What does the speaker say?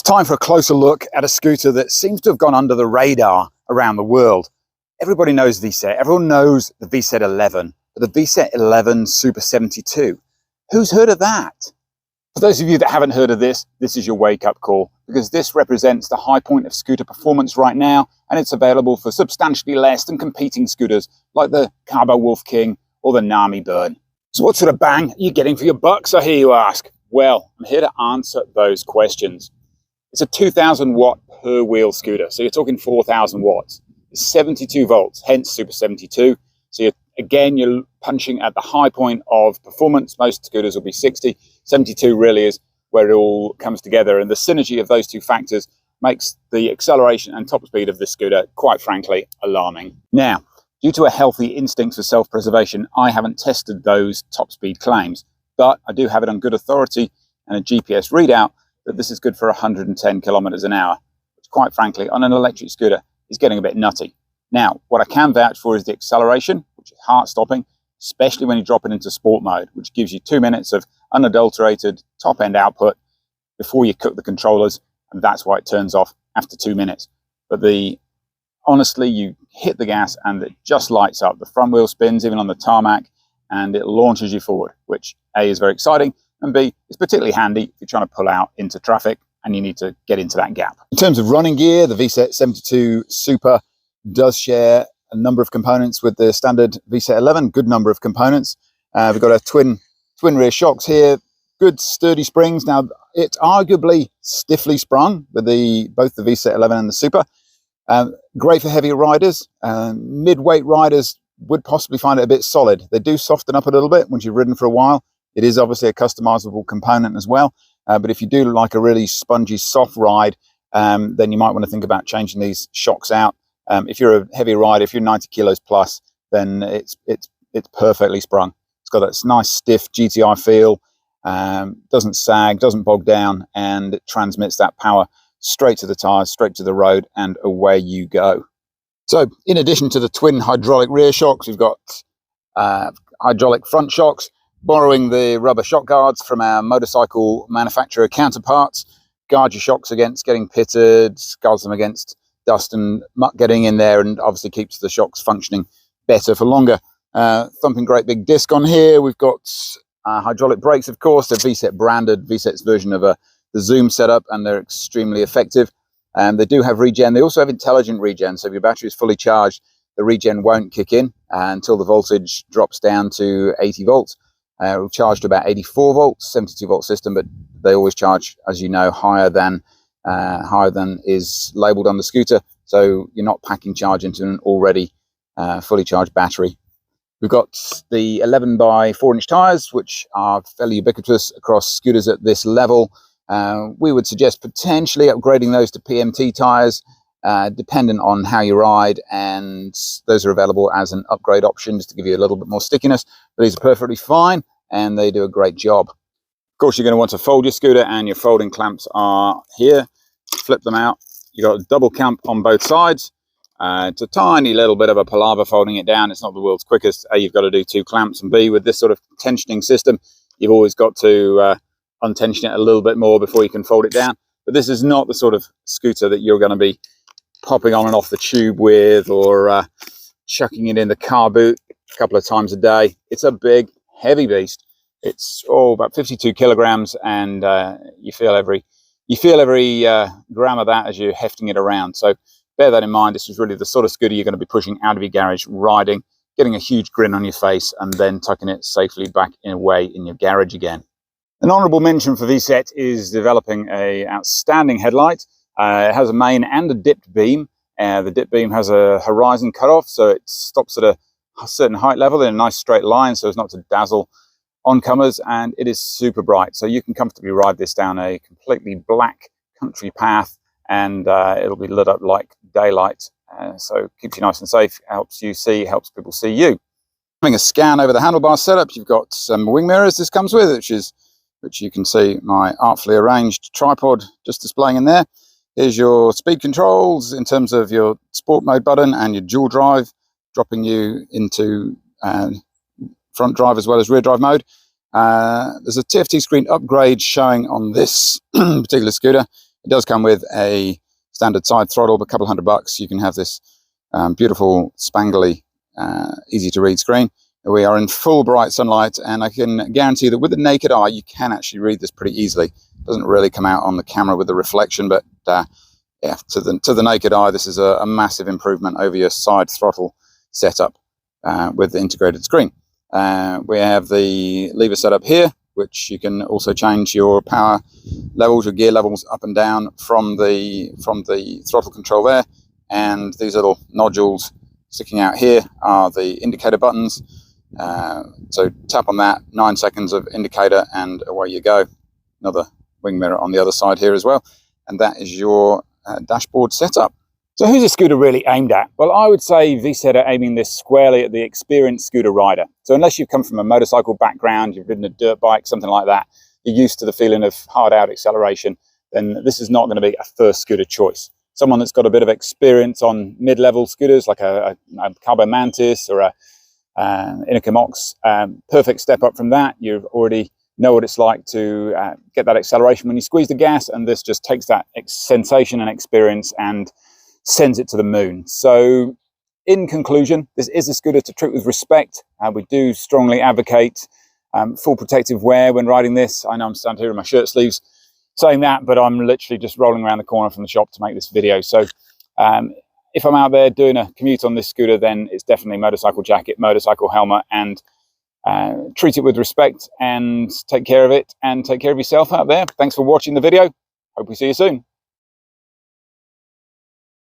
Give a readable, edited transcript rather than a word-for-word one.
Time for a closer look at a scooter that seems to have gone under the radar around the world. Everybody knows Vsett, everyone knows the Vsett 11, but the Vsett 11 Super 72. Who's heard of that? For those of you that haven't heard of this is your wake-up call, because this represents the high point of scooter performance right now, and it's available for substantially less than competing scooters like the Carbo Wolf King or the Nami Bird. So what sort of bang are you getting for your bucks, I hear you ask? Well, I'm here to answer those questions. It's a 2,000 watt per wheel scooter, so you're talking 4,000 watts. It's 72 volts, hence Super 72. So you're punching at the high point of performance. Most scooters will be 60. 72 really is where it all comes together, and the synergy of those two factors makes the acceleration and top speed of this scooter, quite frankly, alarming. Now, due to a healthy instinct for self-preservation, I haven't tested those top speed claims, but I do have it on good authority and a GPS readout that this is good for 110 kilometers an hour, which quite frankly, on an electric scooter, is getting a bit nutty. Now, what I can vouch for is the acceleration, which is heart-stopping, especially when you drop it into sport mode, which gives you 2 minutes of unadulterated top-end output before you cook the controllers, and that's why it turns off after 2 minutes. But honestly, you hit the gas and it just lights up. The front wheel spins even on the tarmac, and it launches you forward, which A, is very exciting, and B, is particularly handy if you're trying to pull out into traffic and you need to get into that gap. In terms of running gear, the Vsett 72 Super does share a number of components with the standard Vsett 11, good number of components. We've got a twin rear shocks here, good sturdy springs. Now, it's arguably stiffly sprung with both the Vsett 11 and the Super. Great for heavier riders. Mid-weight riders would possibly find it a bit solid. They do soften up a little bit once you've ridden for a while. It is obviously a customizable component as well. But if you do like a really spongy, soft ride, then you might want to think about changing these shocks out. If you're a heavy rider, if you're 90 kilos plus, then it's perfectly sprung. It's got that nice stiff GTI feel, doesn't sag, doesn't bog down, and it transmits that power straight to the tires, straight to the road, and away you go. So in addition to the twin hydraulic rear shocks, we've got hydraulic front shocks, borrowing the rubber shock guards from our motorcycle manufacturer counterparts. Guard your shocks against getting pitted, guards them against dust and muck getting in there, and obviously keeps the shocks functioning better for longer. Thumping great big disc on here. We've got hydraulic brakes, of course. They're Vsett branded, Vsett's version of the Zoom setup, and they're extremely effective. They do have regen. They also have intelligent regen, so if your battery is fully charged, the regen won't kick in until the voltage drops down to 80 volts. It'll charge to about 84 volts, 72 volt system, but they always charge, as you know, higher than is labeled on the scooter. So you're not packing charge into an already fully charged battery. We've got the 11 by 4 inch tires, which are fairly ubiquitous across scooters at this level. We would suggest potentially upgrading those to PMT tires, dependent on how you ride, and those are available as an upgrade option just to give you a little bit more stickiness. But these are perfectly fine, and they do a great job. Of course, you're going to want to fold your scooter, and your folding clamps are here. Flip them out. You've got a double clamp on both sides. It's a tiny little bit of a palaver folding it down. It's not the world's quickest. A, you've got to do 2 clamps, and B, with this sort of tensioning system, you've always got to untension it a little bit more before you can fold it down. But this is not the sort of scooter that you're going to be popping on and off the tube with, or chucking it in the car boot a couple of times a day. It's a big, heavy beast. It's about 52 kilograms, and you feel every gram of that as you're hefting it around. So bear that in mind. This is really the sort of scooter you're going to be pushing out of your garage, riding, getting a huge grin on your face, and then tucking it safely back away in your garage again. An honourable mention for Vsett is developing an outstanding headlight. It has a main and a dipped beam. The dipped beam has a horizon cutoff, so it stops at a certain height level in a nice straight line so as not to dazzle oncomers, and it is super bright. So you can comfortably ride this down a completely black country path, and it'll be lit up like daylight. So keeps you nice and safe, helps people see you. Having a scan over the handlebar setup, you've got some wing mirrors this comes with, which you can see my artfully arranged tripod just displaying in there. Here's your speed controls in terms of your sport mode button and your dual drive, dropping you into front drive as well as rear drive mode. There's a TFT screen upgrade showing on this particular scooter. It does come with a standard side throttle, but a couple $100. You can have this beautiful, spangly, easy to read screen. We are in full bright sunlight, and I can guarantee that with the naked eye, you can actually read this pretty easily. It doesn't really come out on the camera with the reflection, but yeah, to the naked eye, this is a massive improvement over your side throttle setup with the integrated screen. We have the lever setup here, which you can also change your power levels, your gear levels up and down from the throttle control there. And these little nodules sticking out here are the indicator buttons. So tap on that, 9 seconds of indicator, and away you go. Another wing mirror on the other side here as well. And that is your dashboard setup. So who's a scooter really aimed at? Well, I would say Vsett are aiming this squarely at the experienced scooter rider. So unless you've come from a motorcycle background, you've ridden a dirt bike, something like that, you're used to the feeling of hard out acceleration, then this is not going to be a first scooter choice. Someone that's got a bit of experience on mid-level scooters like a Carbo Mantis or a Inicum Ox, perfect step up from that. You already know what it's like to get that acceleration when you squeeze the gas, and this just takes that sensation and experience and sends it to the moon. So in conclusion, this is a scooter to treat with respect. We do strongly advocate full protective wear when riding this. I know I'm standing here in my shirt sleeves saying that, but I'm literally just rolling around the corner from the shop to make this video. So if I'm out there doing a commute on this scooter, then it's definitely motorcycle jacket, motorcycle helmet, and treat it with respect and take care of it and take care of yourself out there. Thanks for watching the video. Hope we see you soon.